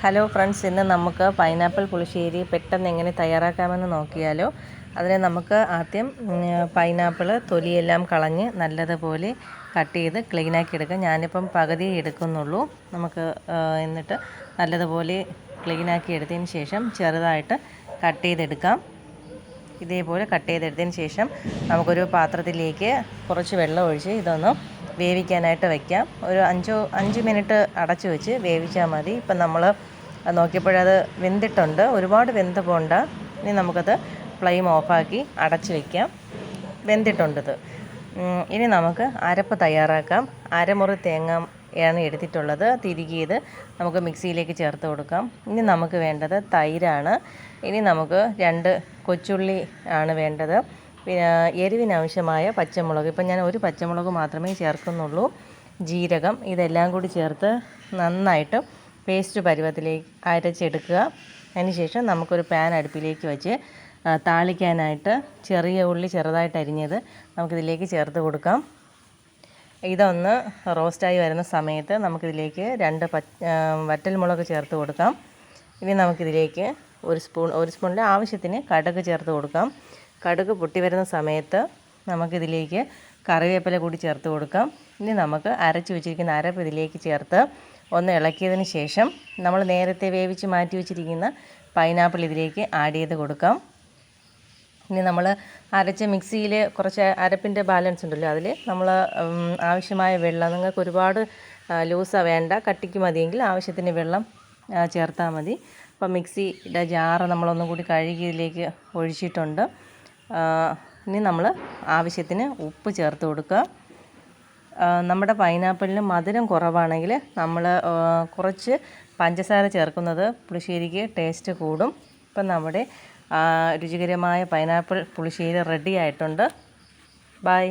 Hello friends, ഇന്ന് നമുക്ക് pineapple പുളിശ്ശേരി പെട്ടെന്ന് എങ്ങനെ തയ്യാറാക്കാമെന്ന് നോക്കിയാലോ. അതിന് നമുക്ക് ആദ്യം പൈനാപ്പിൾ തൊലിയെല്ലാം കളഞ്ഞ് നല്ലതുപോലെ കട്ട് ചെയ്ത് ക്ലീനാക്കി എടുക്കാം. ഞാനിപ്പം പകുതി എടുക്കുന്നുള്ളൂ. നമുക്ക് എന്നിട്ട് നല്ലതുപോലെ ക്ലീനാക്കി എടുത്തതിന് ശേഷം ചെറുതായിട്ട് കട്ട് ചെയ്തെടുക്കാം. ഇതേപോലെ കട്ട് ചെയ്തെടുത്തതിന് ശേഷം നമുക്കൊരു പാത്രത്തിലേക്ക് കുറച്ച് വെള്ളം ഒഴിച്ച് ഇതൊന്ന് വേവിക്കാനായിട്ട് വയ്ക്കാം. ഒരു 5 മിനിറ്റ് അടച്ച് വെച്ച് വേവിച്ചാൽ മതി. ഇപ്പം നമ്മൾ നോക്കിയപ്പോഴത് വെന്തിട്ടുണ്ട്, ഒരുപാട് വെന്ത് പോണ്ട. ഇനി നമുക്കത് ഫ്ലെയിം ഓഫാക്കി അടച്ച് വയ്ക്കാം. വെന്തിട്ടുണ്ടത്. ഇനി നമുക്ക് അരപ്പ് തയ്യാറാക്കാം. അരമുറി തേങ്ങയാണ് എടുത്തിട്ടുള്ളത്. തിരികിയത് നമുക്ക് മിക്സിയിലേക്ക് ചേർത്ത് കൊടുക്കാം. ഇനി നമുക്ക് വേണ്ടത് തൈരാണ്. ഇനി നമുക്ക് 2 കൊച്ചുള്ളി ആണ് വേണ്ടത്. പിന്നെ എരിവിനാവശ്യമായ പച്ചമുളക്, ഇപ്പം ഞാൻ ഒരു പച്ചമുളക് മാത്രമേ ചേർക്കുന്നുള്ളൂ. ജീരകം, ഇതെല്ലാം കൂടി ചേർത്ത് നന്നായിട്ട് പേസ്റ്റ് പരുവത്തിലേക്ക് അരച്ചെടുക്കുക. അതിനുശേഷം നമുക്കൊരു പാൻ അടുപ്പിലേക്ക് വെച്ച് താളിക്കാനായിട്ട് ചെറിയ ഉള്ളി ചെറുതായിട്ട് അരിഞ്ഞത് നമുക്കിതിലേക്ക് ചേർത്ത് കൊടുക്കാം. ഇതൊന്ന് റോസ്റ്റായി വരുന്ന സമയത്ത് നമുക്കിതിലേക്ക് 2 വറ്റൽമുളക് ചേർത്ത് കൊടുക്കാം. ഇനി നമുക്കിതിലേക്ക് ഒരു സ്പൂണിൻ്റെ ആവശ്യത്തിന് കടുക് ചേർത്ത് കൊടുക്കാം. കടുക് പൊട്ടി വരുന്ന സമയത്ത് നമുക്കിതിലേക്ക് കറിവേപ്പില കൂടി ചേർത്ത് കൊടുക്കാം. ഇനി നമുക്ക് അരച്ച് വെച്ചിരിക്കുന്ന അരപ്പ് ഇതിലേക്ക് ചേർത്ത് ഒന്ന് ഇളക്കിയതിന് ശേഷം നമ്മൾ നേരത്തെ വേവിച്ച് മാറ്റി വെച്ചിരിക്കുന്ന പൈനാപ്പിൾ ഇതിലേക്ക് ആഡ് ചെയ്ത് കൊടുക്കാം. ഇനി നമ്മൾ അരച്ച മിക്സിയിൽ കുറച്ച് അരപ്പിൻ്റെ ബാലൻസ് ഉണ്ടല്ലോ, അതിൽ നമ്മൾ ആവശ്യമായ വെള്ളം, നിങ്ങൾക്ക് ഒരുപാട് ലൂസാ വേണ്ട, കട്ടിക്ക് മതിയെങ്കിൽ ആവശ്യത്തിന് വെള്ളം ചേർത്താൽ മതി. അപ്പം മിക്സിയുടെ ജാറ് നമ്മളൊന്നും കൂടി കഴുകി ഇതിലേക്ക് ഒഴിച്ചിട്ടുണ്ട്. ഇനി നമ്മൾ ആവശ്യത്തിന് ഉപ്പ് ചേർത്ത് കൊടുക്കുക. നമ്മുടെ പൈനാപ്പിളിന് മധുരം കുറവാണെങ്കിൽ നമ്മൾ കുറച്ച് പഞ്ചസാര ചേർക്കുന്നത് പുളിശ്ശേരിക്ക് ടേസ്റ്റ് കൂടും. ഇപ്പം നമ്മുടെ രുചികരമായ പൈനാപ്പിൾ പുളിശ്ശേരി റെഡി ആയിട്ടുണ്ട്. ബൈ.